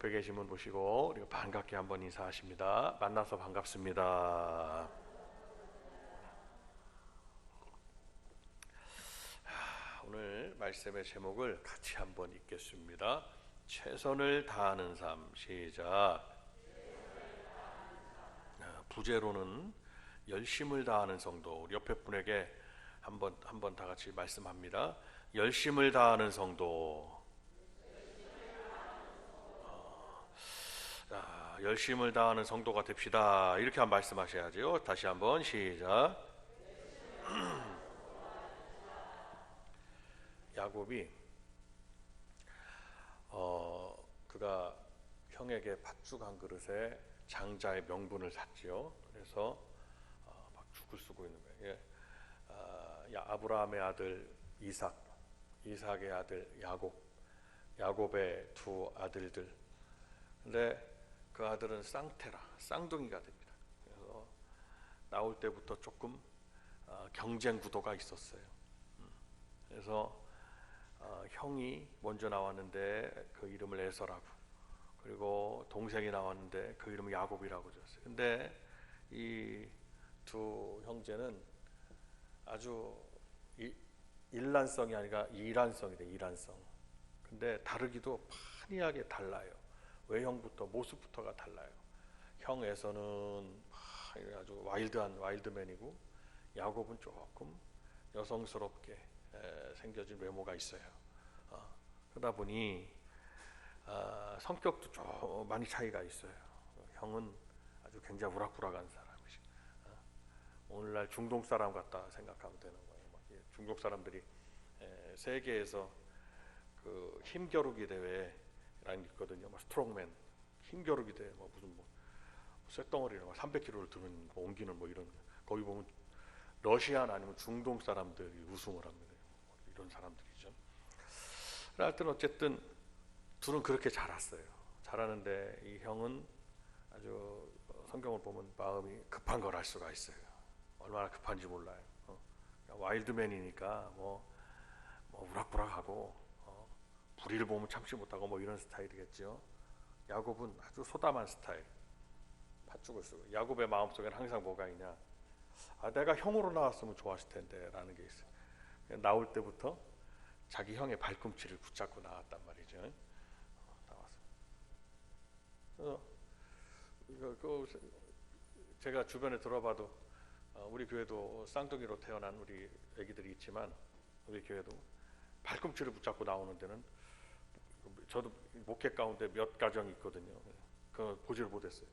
옆에 계신 분 보시고 그리고 반갑게 한번 인사하십니다. 만나서 반갑습니다. 오늘 말씀의 제목을 같이 한번 읽겠습니다. 최선을 다하는 삶. 시작. 부제로는 열심을 다하는 성도. 우리 옆에 분에게 한번 다 같이 말씀합니다. 열심을 다하는 성도. 자, 열심을 다하는 성도가 됩시다. 이렇게 한번 말씀하셔야죠. 다시 한번 시작. 야곱이 그가 형에게 팥죽 한 그릇에 장자의 명분을 샀지요. 그래서 막 죽을 쓰고 있는 거예요. 아브라함의 아들 이삭, 이삭의 아들 야곱, 야곱의 두 아들들. 근데 그 아들은 쌍테라, 쌍둥이가 됩니다. 그래서 나올 때부터 조금 경쟁 구도가 있었어요. 그래서 형이 먼저 나왔는데 그 이름을 에서라고, 그리고 동생이 나왔는데 그 이름을 야곱이라고 지었어요. 근데 이 두 형제는 아주 일란성이 아니라 이란성이 돼, 이란성. 근데 다르기도 판이하게 달라요. 외형부터 모습부터가 달라요. 형 에서는 아주 와일드한 와일드맨이고, 야곱은 조금 여성스럽게 생겨진 외모가 있어요. 그러다 보니 성격도 좀 많이 차이가 있어요. 형은 아주 굉장히 우락부락한 사람이시. 오늘날 중동 사람 같다 생각하면 되는 거예요. 중동 사람들이 세계에서 그 힘겨루기 대회라는 게 있거든요. 스트롱맨 힘겨루기 대회, 무슨 쇳덩어리를 300kg를 드는 옮기는 이런, 거기 보면 러시안 아니면 중동 사람들이 우승을 합니다. 이런 사람들이죠. 하여튼 어쨌든 둘은 그렇게 자랐어요. 자라는데 이 형은 아주 성경을 보면 마음이 급한 걸 알 수가 있어요. 얼마나 급한지 몰라요. 와일드맨이니까 우락부락하고 불의를 보면 참지 못하고 이런 스타일이겠죠. 야곱은 아주 소담한 스타일. 팥죽을 쓰고. 야곱의 마음속에는 항상 뭐가 있냐, 내가 형으로 나왔으면 좋았을 텐데 라는 게 있어요. 나올 때부터 자기 형의 발꿈치를 붙잡고 나왔단 말이죠. 나왔어요. 제가 주변에 들어봐도 우리 교회도 쌍둥이로 태어난 우리 애기들이 있지만, 우리 교회도 발꿈치를 붙잡고 나오는 데는, 저도 목회 가운데 몇 가정이 있거든요. 그걸 보지를 못했어요.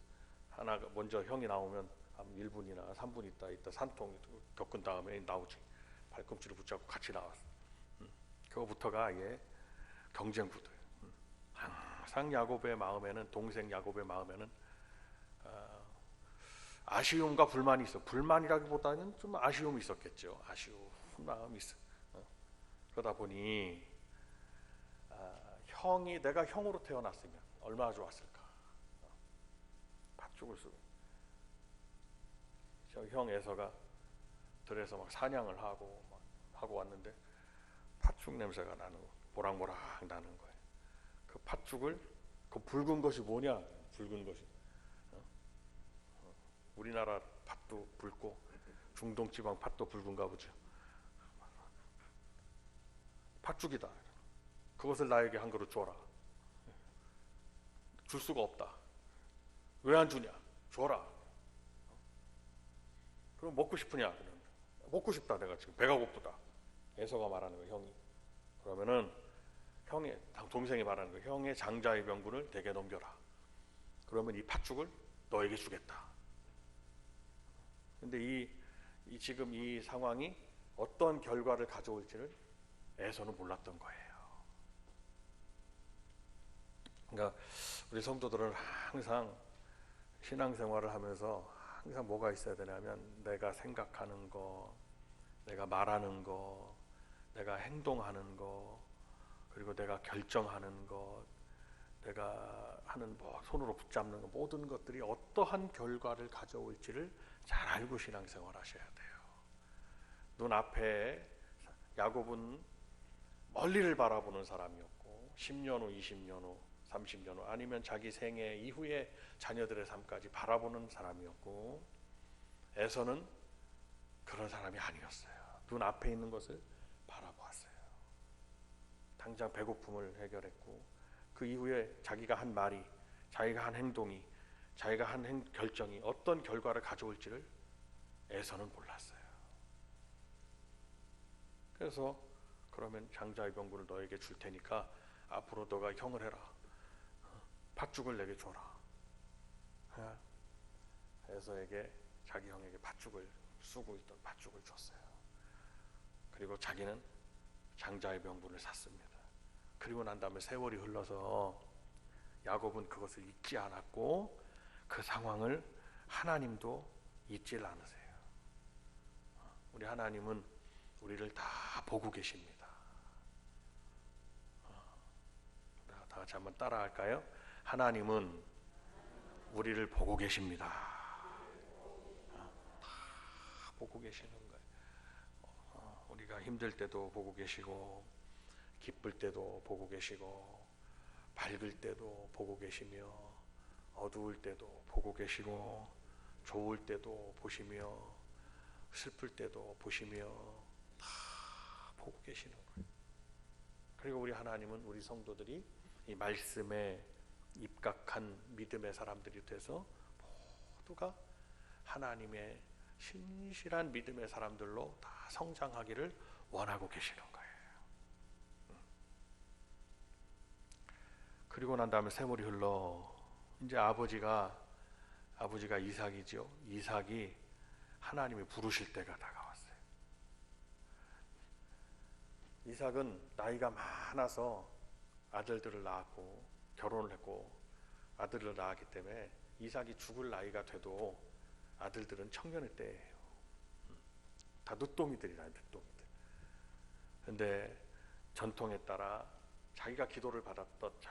하나 먼저 형이 나오면 한 1분이나 3분 있다 산통 겪은 다음에 나오지. 발꿈치를 붙잡고 같이 나왔어. 그거부터가 아예 경쟁 구도예요. 항상 야곱의 마음에는, 동생 야곱의 마음에는 아쉬움과 불만이 있어. 불만이라기보다는 좀 아쉬움이 있었겠죠. 아쉬운 마음이 있어. 그러다 보니 내가 형으로 태어났으면 얼마나 좋았을까. 팥죽을 쓰고. 저 형 에서가 들에서 막 사냥을 하고 왔는데 팥죽 냄새가 나는 거, 모락모락 나는 거예요. 그 팥죽을, 그 붉은 것이 뭐냐? 붉은 것이 우리나라 팥도 붉고 중동 지방 팥도 붉은가 보죠. 팥죽이다. 그것을 나에게 한 그릇 줘라. 줄 수가 없다. 왜 안 주냐? 줘라. 그럼 먹고 싶으냐? 먹고 싶다. 내가 지금 배가 고프다. 에서가 말하는 거예요, 형이. 그러면은 동생이 말하는 거예요. 형의 장자의 명분을 내게 넘겨라. 그러면 이 팥죽을 너에게 주겠다. 근데 지금 이 상황이 어떤 결과를 가져올지를 에서는 몰랐던 거예요. 그러니까 우리 성도들은 항상 신앙생활을 하면서 항상 뭐가 있어야 되냐면, 내가 생각하는 거, 내가 말하는 거, 내가 행동하는 거, 그리고 내가 결정하는 것, 내가 하는 손으로 붙잡는 거, 모든 것들이 어떠한 결과를 가져올지를 잘 알고 신앙생활 하셔야 돼요. 눈앞에 야곱은 멀리를 바라보는 사람이었고, 10년 후, 20년 후, 30년 후 아니면 자기 생애 이후에 자녀들의 삶까지 바라보는 사람이었고, 에서는 그런 사람이 아니었어요. 눈 앞에 있는 것을 바라보았어요. 당장 배고픔을 해결했고, 그 이후에 자기가 한 말이, 자기가 한 행동이, 자기가 한 결정이 어떤 결과를 가져올지를 에서는 몰랐어요. 그래서 그러면 장자의 병분을 너에게 줄 테니까 앞으로 너가 형을 해라. 팥죽을 내게 줘라. 에서에게, 자기 형에게 팥죽을, 쓰고 있던 팥죽을 줬어요. 그리고 자기는 장자의 병분을 샀습니다. 그리고 난 다음에 세월이 흘러서 야곱은 그것을 잊지 않았고, 그 상황을 하나님도 잊질 않으세요. 우리 하나님은 우리를 다 보고 계십니다. 다 같이 한번 따라할까요? 하나님은 우리를 보고 계십니다. 다 보고 계시는 거예요. 우리가 힘들 때도 보고 계시고, 기쁠 때도 보고 계시고, 밝을 때도 보고 계시며, 어두울 때도 보고 계시고, 좋을 때도 보시며, 슬플 때도 보시며, 다 보고 계시는 거예요. 그리고 우리 하나님은 우리 성도들이 이 말씀에 입각한 믿음의 사람들이 돼서 모두가 하나님의 신실한 믿음의 사람들로 다 성장하기를 원하고 계시는 거예요. 그리고 난 다음에 세월이 흘러 이제 아버지가 이삭이죠. 이삭이 하나님이 부르실 때가 다가왔어요. 이삭은 나이가 많아서 아들들을 낳았고 결혼을 했고 아들을 낳았기 때문에 이삭이 죽을 나이가 돼도 아들들은 청년의 때예요. 다 늦둥이들이라, 늦둥이들. 근데 전통에 따라 자기가 기도를 받았듯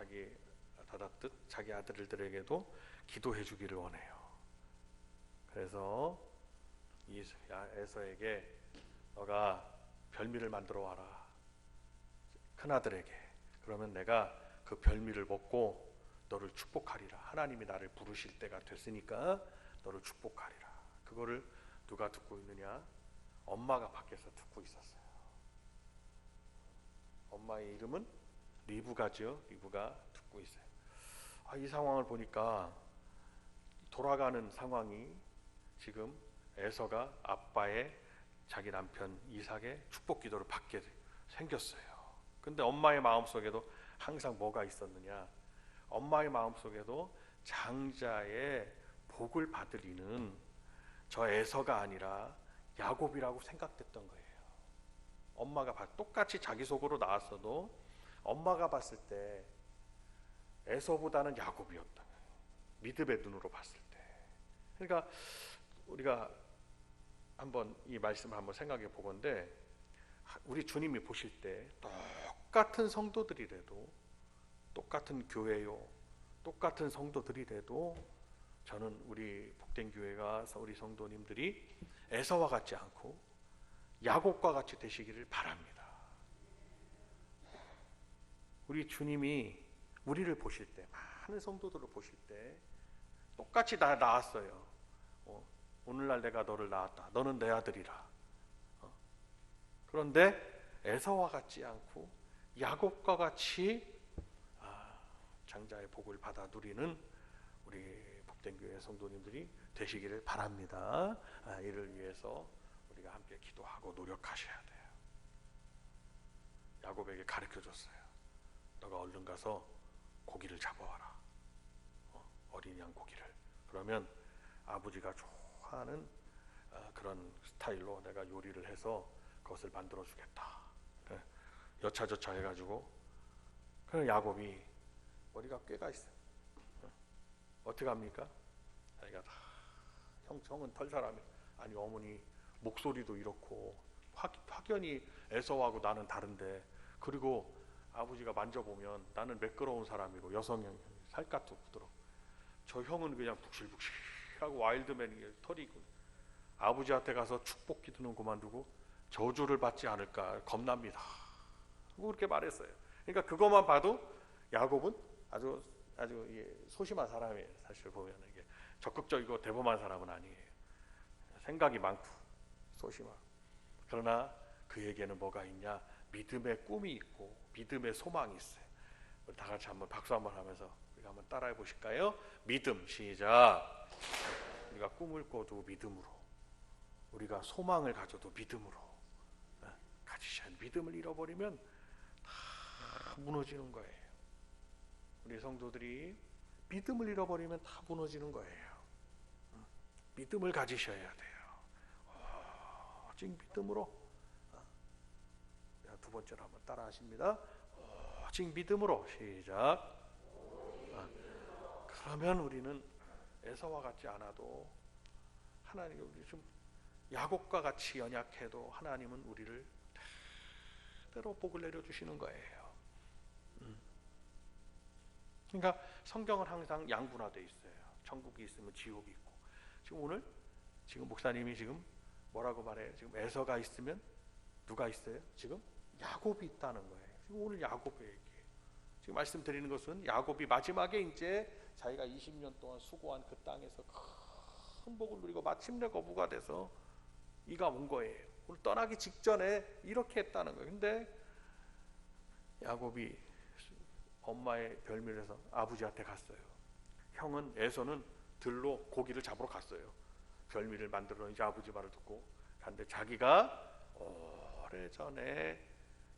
자기 아들들에게도 기도해 주기를 원해요. 그래서 에서에게 너가 별미를 만들어 와라, 큰아들에게. 그러면 내가 그 별미를 먹고 너를 축복하리라. 하나님이 나를 부르실 때가 됐으니까 너를 축복하리라. 그거를 누가 듣고 있느냐? 엄마가 밖에서 듣고 있었어요. 엄마의 이름은 리브가죠. 리브가 듣고 있어요. 이 상황을 보니까 돌아가는 상황이 지금 에서가 아빠의 자기 남편 이삭의 축복 기도를 받게 생겼어요. 근데 엄마의 마음속에도 항상 뭐가 있었느냐? 엄마의 마음속에도 장자의 복을 받을 이는 저 에서가 아니라 야곱이라고 생각됐던 거예요. 엄마가 똑같이 자기 속으로 나왔어도 엄마가 봤을 때 에서보다는 야곱이었다. 믿음의 눈으로 봤을 때. 그러니까 우리가 한번 이 말씀을 한번 생각해 보건데, 우리 주님이 보실 때 똑같은 성도들이라도, 똑같은 교회요, 똑같은 성도들이라도 저는 우리 복된 교회가, 우리 성도님들이 에서와 같지 않고 야곱과 같이 되시기를 바랍니다. 우리 주님이 우리를 보실 때, 많은 성도들을 보실 때 똑같이 다 낳았어요. 오늘날 내가 너를 낳았다. 너는 내 아들이라. 그런데 에서와 같지 않고 야곱과 같이 장자의 복을 받아 누리는 우리 복된 교회 성도님들이 되시기를 바랍니다. 이를 위해서 우리가 함께 기도하고 노력하셔야 돼요. 야곱에게 가르쳐 줬어요. 너가 얼른 가서 고기를 잡아와라. 어린 양 고기를. 그러면 아버지가 좋아하는 그런 스타일로 내가 요리를 해서 그것을 만들어 주겠다. 여차저차 해가지고, 그럼 야곱이 머리가 꾀가 있어요. 어떻게 합니까? 자기가 다 형은 털 사람이, 아니 어머니 목소리도 이렇고 확연히 에서하고 나는 다른데, 그리고 아버지가 만져보면 나는 매끄러운 사람이고 여성형, 살갗도 부드럽고 저 형은 그냥 북실북실하고 와일드맨이 털이 있고, 아버지한테 가서 축복 기도는 그만두고 저주를 받지 않을까 겁납니다. 그렇게 말했어요. 그러니까 그것만 봐도 야곱은 아주 소심한 사람이에요. 사실 보면 이게 적극적이고 대범한 사람은 아니에요. 생각이 많고 소심하고. 그러나 그에게는 뭐가 있냐? 믿음의 꿈이 있고 믿음의 소망이 있어요. 우리 다 같이 한번 박수 한번 하면서 우리가 한번 따라해 보실까요? 믿음, 시작. 우리가 꿈을 꿔도 믿음으로, 우리가 소망을 가져도 믿음으로 가지셔야 해요. 믿음을 잃어버리면 다 무너지는 거예요. 우리 성도들이 믿음을 잃어버리면 다 무너지는 거예요. 믿음을 가지셔야 돼요. 오직 믿음으로. 두 번째로 한번 따라 하십니다. 오직 믿음으로. 시작. 그러면 우리는 에서와 같지 않아도 하나님, 우리 좀 야곱과 같이 연약해도 하나님은 우리를 대로 복을 내려주시는 거예요. 그러니까 성경은 항상 양분화되어 있어요. 천국이 있으면 지옥이 있고. 지금 목사님이 지금 뭐라고 말해요? 지금 에서가 있으면 누가 있어요? 지금 야곱이 있다는 거예요. 지금 오늘 야곱의 얘기예요. 지금 말씀드리는 것은 야곱이 마지막에 이제 자기가 20년 동안 수고한 그 땅에서 큰 복을 누리고 마침내 거부가 돼서 이가 온 거예요. 오늘 떠나기 직전에 이렇게 했다는 거예요. 근데 야곱이 엄마의 별밀에서 아버지한테 갔어요. 형은 에서는 들로 고기를 잡으러 갔어요. 별미를 만들어 이제 아버지 말을 듣고 갔는데 자기가 오래전에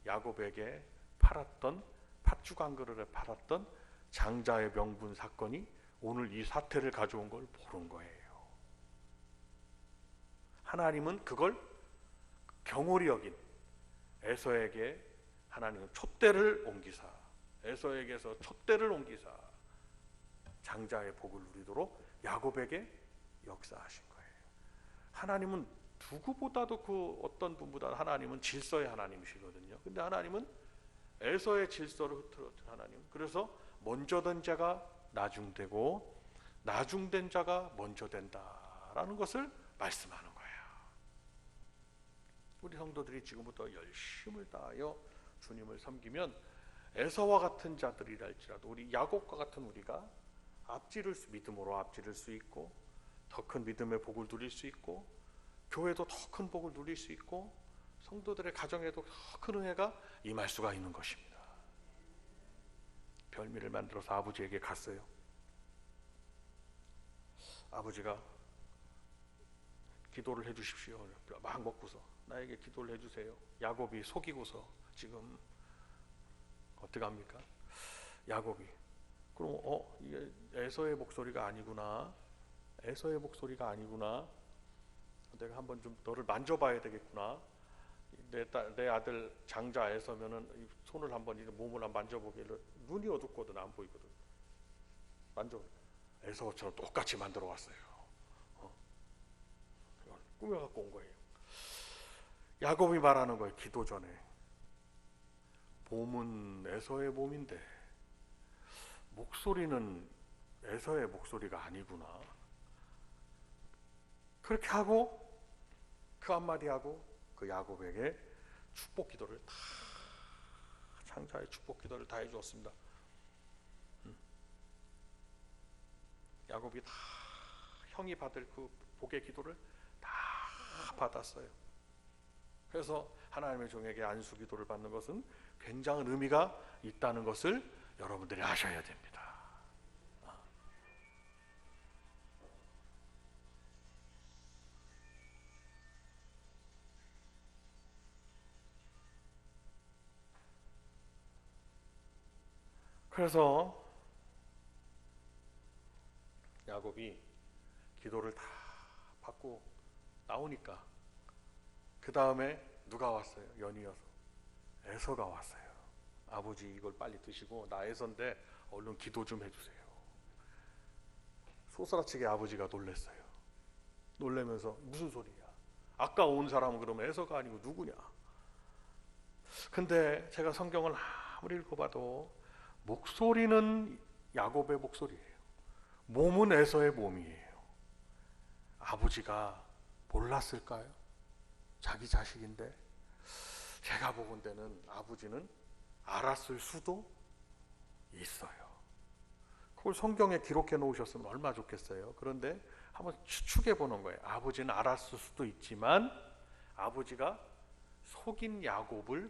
야곱에게 팔았던 팥죽 한 그릇에 팔았던 장자의 명분 사건이 오늘 이 사태를 가져온 걸 모른 거예요. 하나님은 그걸 경홀히 여긴 에서에게 하나님은 촛대를 옮기사, 에서에게서 촛대를 옮기사 장자의 복을 누리도록 야곱에게 역사하신 거예요. 하나님은 누구보다도 그 어떤 분보다 하나님은 질서의 하나님이시거든요. 근데 하나님은 에서의 질서를 흐트러뜨린 하나님. 그래서 먼저 된 자가 나중되고 나중된 자가 먼저 된다라는 것을 말씀하는 거예요. 우리 성도들이 지금부터 열심을 다하여 주님을 섬기면 에서와 같은 자들이랄지라도 우리 야곱과 같은 우리가 믿음으로 앞지를 수 있고 더 큰 믿음의 복을 누릴 수 있고 교회도 더 큰 복을 누릴 수 있고 성도들의 가정에도 더 큰 은혜가 임할 수가 있는 것입니다. 별미를 만들어서 아버지에게 갔어요. 아버지가 기도를 해주십시오. 막 먹고서 나에게 기도를 해주세요. 야곱이 속이고서 지금 어떻게 합니까? 야곱이 그럼 이게 에서의 목소리가 아니구나. 에서의 목소리가 아니구나. 내가 한번 좀 너를 만져봐야 되겠구나. 내 아들 장자 에서면은 손을 한번 몸을 한번 만져보길래 눈이 어둡거든 안 보이거든. 에서처럼 똑같이 만들어 왔어요. 꿈에 갖고 온 거예요. 야곱이 말하는 거예요. 기도 전에 몸은 에서의 몸인데 목소리는 에서의 목소리가 아니구나. 그렇게 하고 그 한마디 하고 그 야곱에게 축복 기도를 다 장자의 축복 기도를 다 해주었습니다. 야곱이 다 형이 받을 그 복의 기도를 다 받았어요. 그래서 하나님의 종에게 안수 기도를 받는 것은 굉장한 의미가 있다는 것을 여러분들이 아셔야 됩니다. 그래서 야곱이 기도를 다 받고 나오니까 그 다음에 누가 왔어요? 연이어서 에서가 왔어요. 아버지 이걸 빨리 드시고 나 에서인데 얼른 기도 좀 해주세요. 소스라치게 아버지가 놀랬어요. 놀래면서 무슨 소리야? 아까 온 사람은 그러면 에서가 아니고 누구냐? 근데 제가 성경을 아무리 읽어봐도 목소리는 야곱의 목소리예요. 몸은 에서의 몸이에요. 아버지가 몰랐을까요? 자기 자식인데. 제가 보건대는 아버지는 알았을 수도 있어요. 그걸 성경에 기록해 놓으셨으면 얼마나 좋겠어요. 그런데 한번 추측해 보는 거예요. 아버지는 알았을 수도 있지만 아버지가 속인 야곱을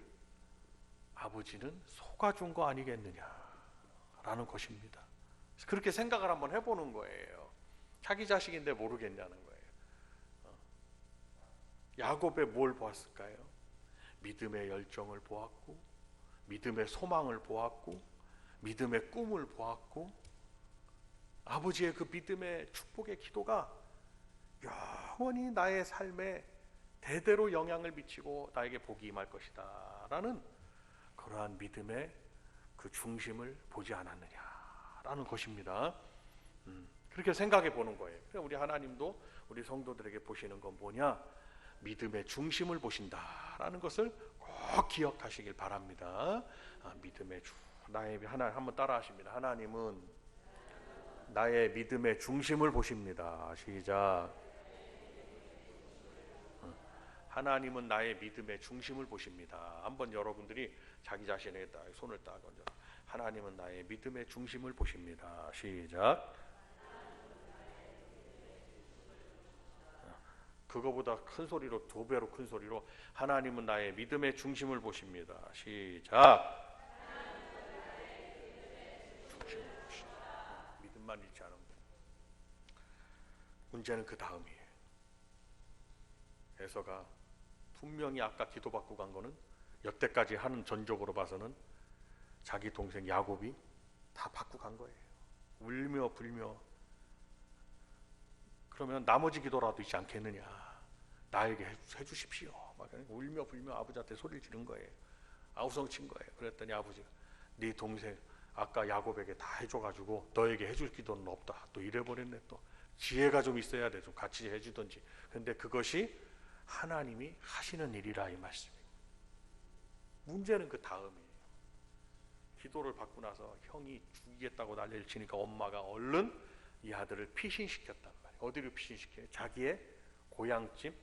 아버지는 속아준 거 아니겠느냐라는 것입니다. 그렇게 생각을 한번 해보는 거예요. 자기 자식인데 모르겠냐는 거예요. 야곱의 뭘 보았을까요? 믿음의 열정을 보았고, 믿음의 소망을 보았고, 믿음의 꿈을 보았고, 아버지의 그 믿음의 축복의 기도가 영원히 나의 삶에 대대로 영향을 미치고 나에게 복이 임할 것이다 라는 그러한 믿음의 그 중심을 보지 않았느냐라는 것입니다. 그렇게 생각해 보는 거예요. 우리 하나님도 우리 성도들에게 보시는 건 뭐냐? 믿음의 중심을 보신다라는 것을 꼭 기억하시길 바랍니다. 믿음의 나의 하나님 한번 따라하십니다. 하나님은 나의 믿음의 중심을 보십니다. 시작. 하나님은 나의 믿음의 중심을 보십니다. 한번 여러분들이 자기 자신에게 딱 손을 딱 얹어. 하나님은 나의 믿음의 중심을 보십니다. 시작. 그거보다 큰 소리로, 2배로 큰 소리로 하나님은 나의 믿음의 중심을 보십니다. 시작. 중심을 보십니다. 믿음만 잃지 않으면 문제는 그 다음이에요. 에서가 분명히 아까 기도받고 간 거는 여태까지 하는 전적으로 봐서는 자기 동생 야곱이 다 받고 간 거예요. 울며 불며. 그러면 나머지 기도라도 있지 않겠느냐. 나에게 해주십시오. 막 울며 불며 아버지한테 소리를 지른 거예요. 아우성친 거예요. 그랬더니 아버지가 네 동생 아까 야곱에게 다 해줘가지고 너에게 해줄 기도는 없다. 또 이래버렸네. 또 지혜가 좀 있어야 돼. 좀 같이 해주든지. 근데 그것이 하나님이 하시는 일이라 이 말씀이에요. 문제는 그 다음이에요. 기도를 받고 나서 형이 죽이겠다고 난리를 치니까 엄마가 얼른 이 아들을 피신시켰단 말이에요. 어디로 피신시켜요? 자기의 고향집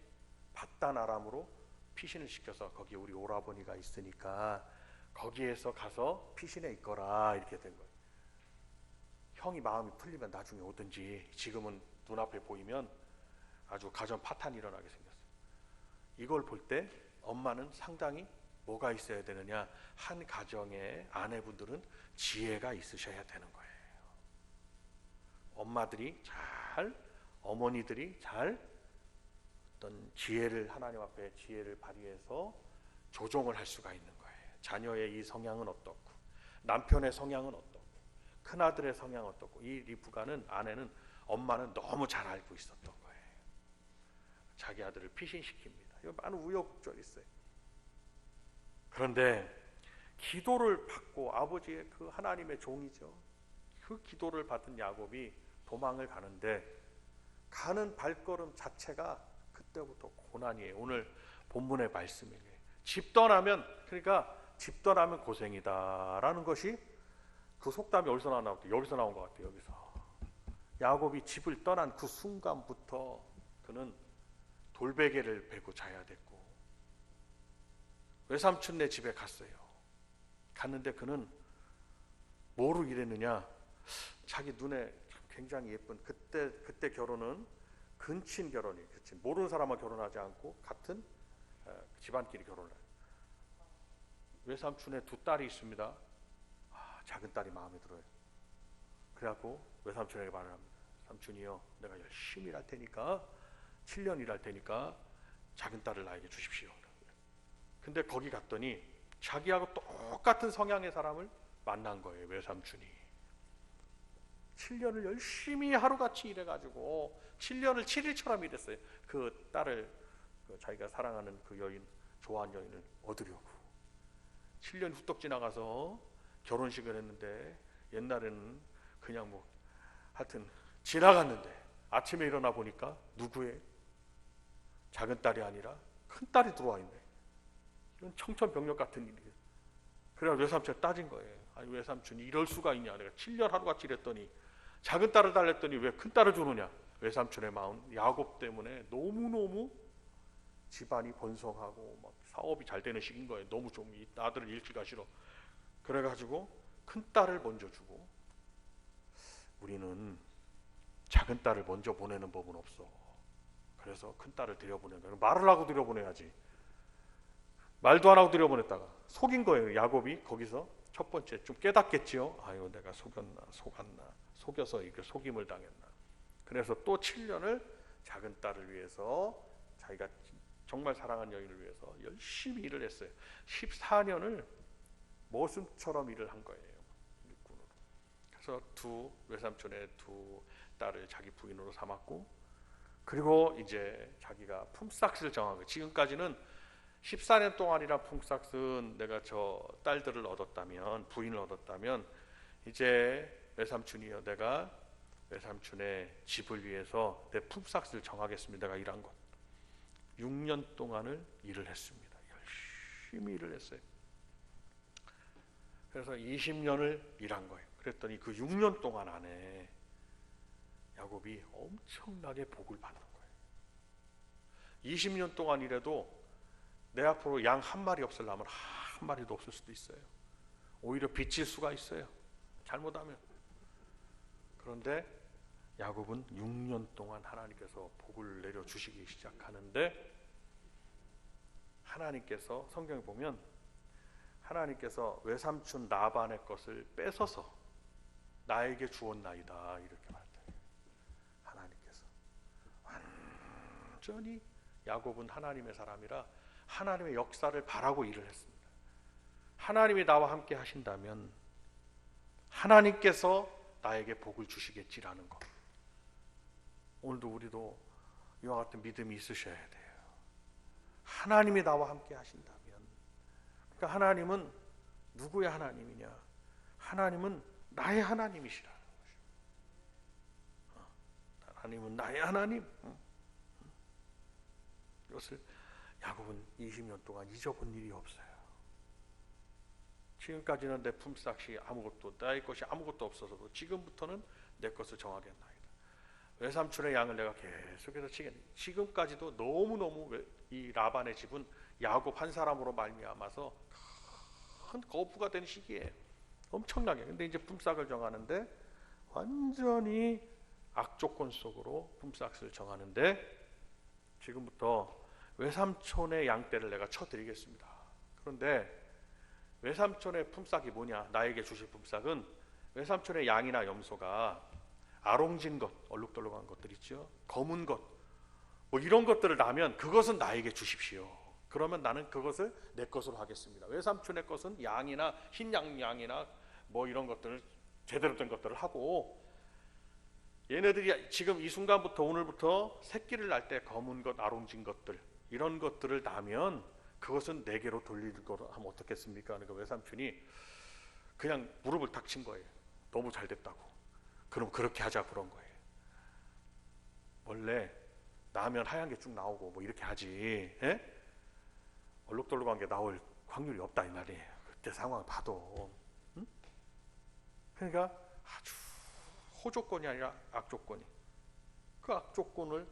밧단 아람으로 피신을 시켜서 거기 우리 오라버니가 있으니까 거기에서 가서 피신해 있거라 이렇게 된 거예요. 형이 마음이 풀리면 나중에 오든지 지금은 눈앞에 보이면 아주 가정 파탄이 일어나게 생겼어요. 이걸 볼 때 엄마는 상당히 뭐가 있어야 되느냐? 한 가정의 아내분들은 지혜가 있으셔야 되는 거예요. 엄마들이 잘, 어머니들이 잘 어떤 지혜를 하나님 앞에 지혜를 발휘해서 조종을 할 수가 있는 거예요. 자녀의 이 성향은 어떻고 남편의 성향은 어떻고 큰아들의 성향은 어떻고 이 리브가는 아내는 엄마는 너무 잘 알고 있었던 거예요. 자기 아들을 피신시킵니다. 이거 많은 우여곡절이 있어요. 그런데 기도를 받고 아버지의 그 하나님의 종이죠. 그 기도를 받은 야곱이 도망을 가는데 가는 발걸음 자체가 그때부터 고난이에요. 오늘 본문의 말씀이에요. 집 떠나면 그러니까 집 떠나면 고생이다라는 것이 그 속담이 어디서 나온 것 같아요? 여기서 나온 것 같아요. 여기서 야곱이 집을 떠난 그 순간부터 그는 돌베개를 베고 자야 됐고 외삼촌네 집에 갔어요. 갔는데 그는 뭐로 일했느냐? 자기 눈에 굉장히 예쁜 그때 결혼은 근친 결혼이에요. 근친. 모르는 사람과 결혼하지 않고 같은 집안끼리 결혼을 해요. 외삼촌에 2딸이 있습니다. 작은 딸이 마음에 들어요. 그래갖고 외삼촌에게 말을 합니다. 삼촌이요, 내가 열심히 일할 테니까 7년 일할 테니까 작은 딸을 나에게 주십시오. 근데 거기 갔더니 자기하고 똑같은 성향의 사람을 만난 거예요. 외삼촌이 7년을 열심히 하루같이 일해가지고 7년을 7일처럼 일했어요. 그 딸을 자기가 사랑하는 그 여인, 좋아하는 여인을 얻으려고 7년 후떡 지나가서 결혼식을 했는데 옛날에는 그냥 뭐 하여튼 지나갔는데 아침에 일어나 보니까 누구의 작은 딸이 아니라 큰 딸이 들어와 있네. 이런 청천벽력 같은 일이에요. 그래서 외삼촌이 따진 거예요. 아니 외삼촌이 이럴 수가 있냐. 내가 7년 하루같이 일했더니 작은 딸을 달랬더니 왜 큰 딸을 주느냐. 외삼촌의 마음, 야곱 때문에 너무너무 집안이 번성하고 막 사업이 잘 되는 시기인 거예요. 너무 좀 이 아들을 잃기가 싫어. 그래가지고 큰 딸을 먼저 주고 우리는 작은 딸을 먼저 보내는 법은 없어. 그래서 큰 딸을 들여보낸 거야. 말을 하고 들여보내야지. 말도 안 하고 들여보냈다가 속인 거예요. 야곱이 거기서 첫 번째 좀 깨닫겠지요. 아유, 내가 속였나, 속았나, 속여서 이렇게 속임을 당했나. 그래서 또 7년을 작은 딸을 위해서, 자기가 정말 사랑하는 여인을 위해서 열심히 일을 했어요. 14년을 모순처럼 일을 한 거예요. 일꾼으로. 그래서 외삼촌의 두 딸을 자기 부인으로 삼았고, 그리고 이제 자기가 품삯을 정한 거예요. 지금까지는 14년 동안이나 품삯은 내가 저 딸들을 얻었다면, 부인을 얻었다면, 이제 외삼촌이요, 내가 외삼촌의 집을 위해서 내 품삯을 정하겠습니다. 내가 일한 것. 6년 동안을 일을 했습니다. 열심히 일을 했어요. 그래서 20년을 일한 거예요. 그랬더니 그 6년 동안 안에 야곱이 엄청나게 복을 받는 거예요. 20년 동안 일해도 내 앞으로 양 한 마리 없으려면 한 마리도 없을 수도 있어요. 오히려 빚질 수가 있어요. 잘못하면. 그런데 야곱은 6년 동안 하나님께서 복을 내려주시기 시작하는데, 하나님께서 성경에 보면 하나님께서 외삼촌 라반의 것을 뺏어서 나에게 주었나이다 이렇게 말해요. 하나님께서 완전히, 야곱은 하나님의 사람이라 하나님의 역사를 바라고 일을 했습니다. 하나님이 나와 함께 하신다면 하나님께서 나에게 복을 주시겠지라는 것. 오늘도 우리도 이와 같은 믿음이 있으셔야 돼요. 하나님이 나와 함께 하신다면. 그러니까 하나님은 누구의 하나님이냐? 하나님은 나의 하나님이시라는 것이죠. 하나님은 나의 하나님. 이것을 야곱은 20년 동안 잊어본 일이 없어요. 지금까지는 내 품삯이 아무것도, 나의 것이 아무것도 없어서도 지금부터는 내 것을 정하겠나이다. 외삼촌의 양을 내가 계속해서 치겠네. 지금까지도 너무너무 이 라반의 집은 야곱 한 사람으로 말미암아서 큰 거부가 된 시기예요. 엄청나게. 근데 이제 품삯을 정하는데 완전히 악조건 속으로 품삯을 정하는데, 지금부터 외삼촌의 양떼를 내가 쳐드리겠습니다. 그런데 외삼촌의 품삯이 뭐냐? 나에게 주실 품삯은 외삼촌의 양이나 염소가 아롱진 것, 얼룩덜룩한 것들 있죠. 검은 것, 뭐 이런 것들을 나면 그것은 나에게 주십시오. 그러면 나는 그것을 내 것으로 하겠습니다. 외삼촌의 것은 양이나 흰 양이나 뭐 이런 것들을, 제대로 된 것들을 하고, 얘네들이 지금 이 순간부터, 오늘부터 새끼를 낳을 때 검은 것, 아롱진 것들, 이런 것들을 나면 그것은 내게로 돌리는 거로 하면 어떻겠습니까? 그러니까 외삼촌이 그냥 무릎을 탁 친 거예요. 너무 잘 됐다고. 그럼 그렇게 하자 그런 거예요. 원래 나면 하얀 게 쭉 나오고 뭐 이렇게 하지, 예? 얼룩덜룩한 게 나올 확률이 없다 이 말이에요. 그때 상황을 봐도. 응? 그러니까 아주 호조건이 아니라 악조건이, 그 악조건을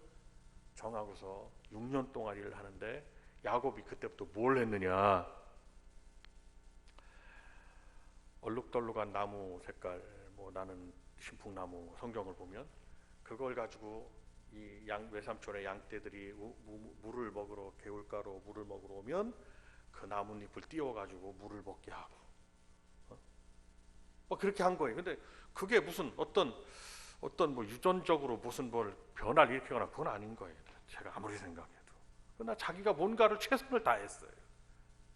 정하고서 6년 동안 일을 하는데, 야곱이 그때부터 뭘 했느냐? 얼룩덜룩한 나무 색깔, 뭐 나는 신풍나무, 성경을 보면 그걸 가지고 이 외삼촌의 양떼들이 물을 먹으러, 개울가로 물을 먹으러 오면 그 나뭇잎을 띄워가지고 물을 먹게 하고, 뭐 그렇게 한 거예요. 근데 그게 무슨 어떤 뭐 유전적으로 무슨 뭘 변화를 일으키거나 그건 아닌 거예요. 제가 아무리 생각해도. 그러나 자기가 뭔가를 최선을 다했어요.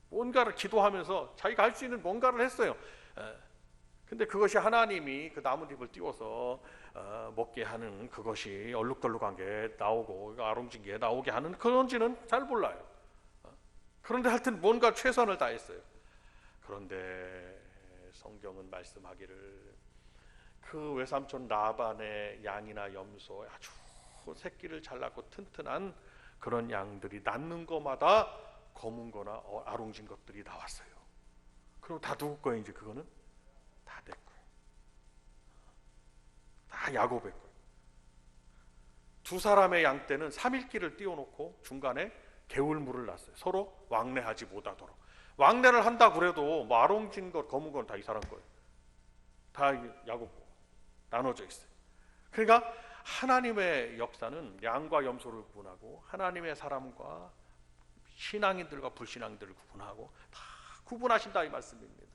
뭔가를 기도하면서 자기가 할 수 있는 뭔가를 했어요. 근데 그것이 하나님이 그 나뭇잎을 띄워서 먹게 하는, 그것이 얼룩덜룩한 게 나오고 아롱진 게 나오게 하는 그런지는 잘 몰라요. 그런데 하여튼 뭔가 최선을 다했어요. 그런데 성경은 말씀하기를 그 외삼촌 라반의 양이나 염소, 아주 새끼를 잘 낳고 튼튼한 그런 양들이 낳는 것마다 검은 거나 아롱진 것들이 나왔어요. 그럼 다 누구 거예요? 이제 그거는 다 내 거예요. 다 야곱의 거예요. 두 사람의 양떼는 3일길을 띄워놓고 중간에 개울물을 놨어요. 서로 왕래하지 못하도록. 왕래를 한다 그래도 뭐 아롱진 것, 검은 건 다 이 사람 거예요. 다 야곱 거. 나눠져 있어요. 그러니까 하나님의 역사는 양과 염소를 구분하고 하나님의 사람과 신앙인들과 불신앙인들을 구분하고 다 구분하신다 이 말씀입니다.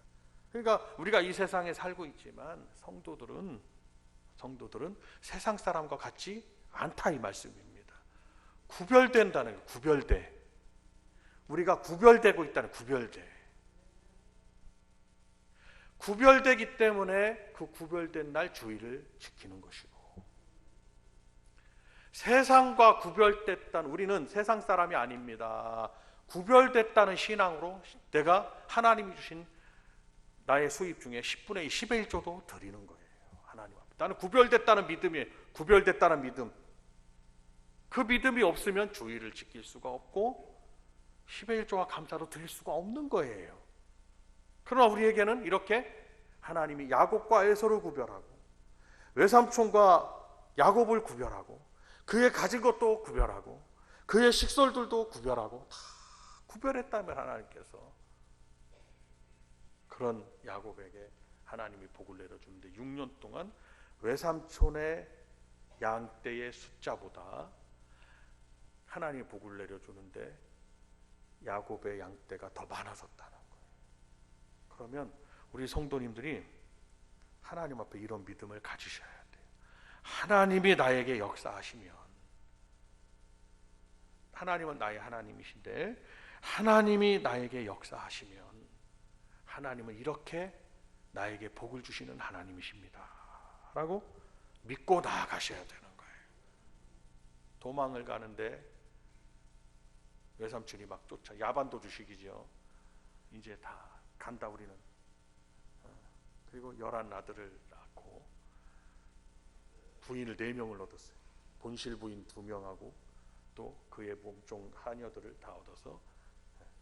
그러니까 우리가 이 세상에 살고 있지만 성도들은 세상 사람과 같지 않다 이 말씀입니다. 구별된다는 거예요. 구별돼. 우리가 구별되고 있다는 구별되기 때문에 그 구별된 날 주의를 지키는 것이고, 세상과 구별됐다는, 우리는 세상 사람이 아닙니다. 구별됐다는 신앙으로 내가 하나님이 주신 나의 수입 중에 10분의 1, 10의 1조도 드리는 거예요. 하나님 앞에. 나는 구별됐다는 믿음이, 구별됐다는 믿음. 그 믿음이 없으면 주의를 지킬 수가 없고 10의 1조와 감사도 드릴 수가 없는 거예요. 그러나 우리에게는 이렇게 하나님이 야곱과 에서를 구별하고 외삼촌과 야곱을 구별하고 그의 가진 것도 구별하고 그의 식솔들도 구별하고 다 구별했다면 하나님께서 그런 야곱에게 하나님이 복을 내려주는데 6년 동안 외삼촌의 양떼의 숫자보다 하나님이 복을 내려주는데 야곱의 양떼가 더 많아졌다는 거예요. 그러면 우리 성도님들이 하나님 앞에 이런 믿음을 가지셔야 돼요. 하나님이 나에게 역사하시면, 하나님은 나의 하나님이신데 하나님이 나에게 역사하시면 하나님은 이렇게 나에게 복을 주시는 하나님이십니다 라고 믿고 나아가셔야 되는 거예요. 도망을 가는데 외삼촌이 막 쫓아, 야반도 주식이죠. 이제 다 간다 우리는. 그리고 11아들을 낳고 부인을 4명을 얻었어요. 본실 부인 2명하고 또 그의 몸종 하녀들을 다 얻어서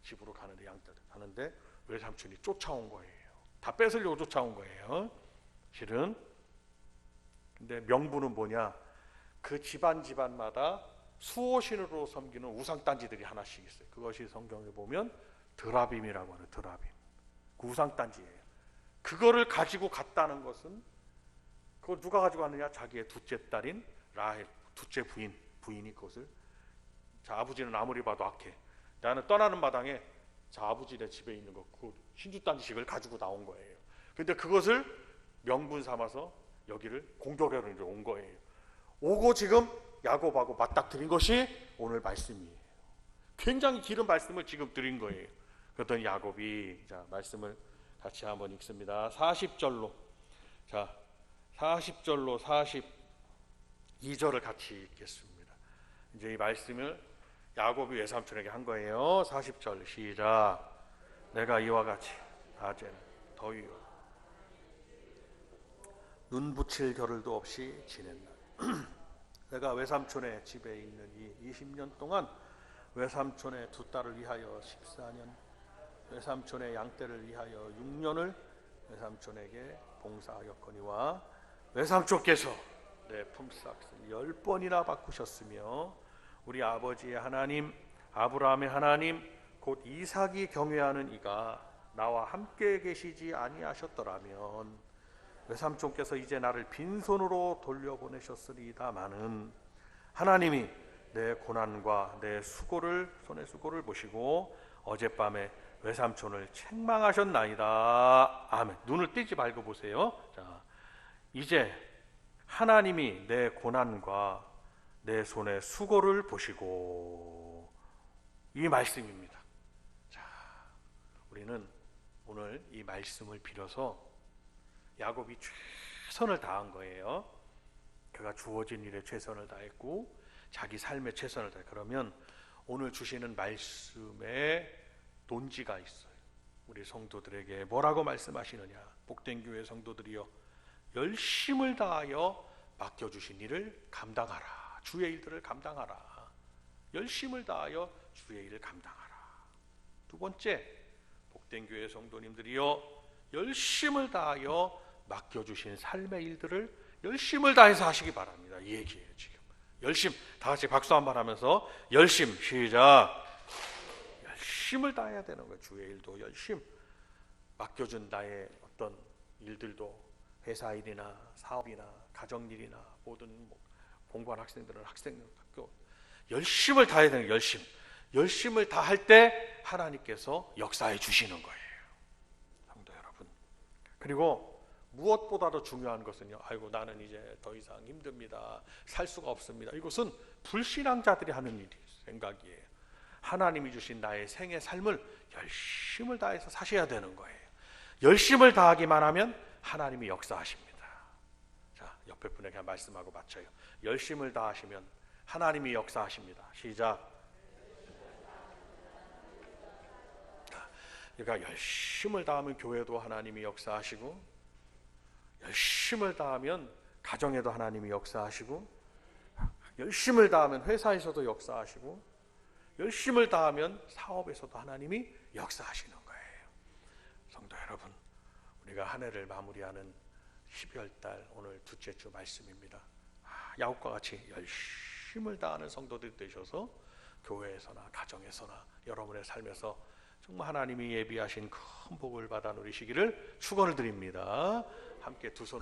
집으로 가는데, 양떼들 가는데 외삼촌이 쫓아온 거예요. 다 뺏으려고 쫓아온 거예요. 실은. 근데 명분은 뭐냐? 그 집안마다 수호신으로 섬기는 우상단지들이 하나씩 있어요. 그것이 성경에 보면 드라빔이라고 하는 드라빔. 그 우상단지예요. 그거를 가지고 갔다는 것은, 그걸 누가 가지고 갔느냐? 자기의 둘째 딸인 라헬, 둘째 부인이 그것을, 자, 아버지는 아무리 봐도 악해. 나는 떠나는 마당에 자, 아버지네 집에 있는 거, 그 신주단지식을 가지고 나온 거예요. 근데 그것을 명분 삼아서 여기를 공격하러 온 거예요. 오고 지금 야곱하고 맞닥뜨린 것이 오늘 말씀이에요. 굉장히 길은 말씀을 지금 드린 거예요. 그랬더니 야곱이, 자, 말씀을 같이 한번 읽습니다. 40절로, 자, 40절로 42절을 같이 읽겠습니다. 이제 이 말씀을 야곱이 외삼촌에게 한 거예요. 40절 시작. 내가 이와 같이 낮에는 더위요 눈 붙일 겨를도 없이 지냈나. 내가 외삼촌의 집에 있는 이 20년 동안 외삼촌의 2딸을 위하여 14년, 외삼촌의 양떼를 위하여 6년을 외삼촌에게 봉사하였거니와 외삼촌께서 내 품삯을 10번이나 바꾸셨으며 우리 아버지의 하나님 아브라함의 하나님 곧 이삭이 경외하는 이가 나와 함께 계시지 아니하셨더라면 외삼촌께서 이제 나를 빈손으로 돌려보내셨으리다마는 하나님이 내 고난과 내 손의 수고를 보시고 어젯밤에 외삼촌을 책망하셨나이다. 아멘. 눈을 떼지 말고 보세요. 자, 이제 하나님이 내 고난과 내 손의 수고를 보시고, 이 말씀입니다. 자, 우리는 오늘 이 말씀을 빌어서 야곱이 최선을 다한 거예요. 그가 주어진 일에 최선을 다했고 자기 삶에 최선을 다해. 그러면 오늘 주시는 말씀에 논지가 있어요. 우리 성도들에게 뭐라고 말씀하시느냐? 복된 교회 성도들이여, 열심을 다하여 맡겨주신 일을 감당하라. 주의 일들을 감당하라. 열심을 다하여 주의 일을 감당하라. 두 번째, 복된 교회 성도님들이여, 열심을 다하여 맡겨주신 삶의 일들을 열심을 다해서 하시기 바랍니다. 이 얘기예요. 지금 열심, 다 같이 박수 한번 하면서 열심, 시작. 열심을 다해야 되는 거예요. 주의 일도 열심, 맡겨준 나의 어떤 일들도 회사 일이나 사업이나 가정일이나 모든 공부한 학생들은 학교 열심을 다해야 되는 열심을 다할 때 하나님께서 역사해 주시는 거예요. 성도 여러분. 그리고 무엇보다도 중요한 것은요. 아이고 나는 이제 더 이상 힘듭니다. 살 수가 없습니다. 이것은 불신앙자들이 하는 생각이에요. 하나님이 주신 나의 생의 삶을 열심을 다해서 사셔야 되는 거예요. 열심을 다하기만 하면 하나님이 역사하십니다. 자, 옆에 분에게 말씀하고 맞춰요. 열심을 다하시면 하나님이 역사하십니다. 시작. 그러니까 열심을 다하면 교회도 하나님이 역사하시고, 열심을 다하면 가정에도 하나님이 역사하시고, 열심을 다하면 회사에서도 역사하시고, 열심을 다하면 사업에서도 하나님이 역사하시는 거예요. 성도 여러분, 우리가 한 해를 마무리하는 12월달 오늘 둘째 주 말씀입니다. 야곱과 같이 열심을 다하는 성도들이 되셔서 교회에서나 가정에서나 여러분의 삶에서 정말 하나님이 예비하신 큰 복을 받아 누리시기를 축원을 드립니다. 함께 두 손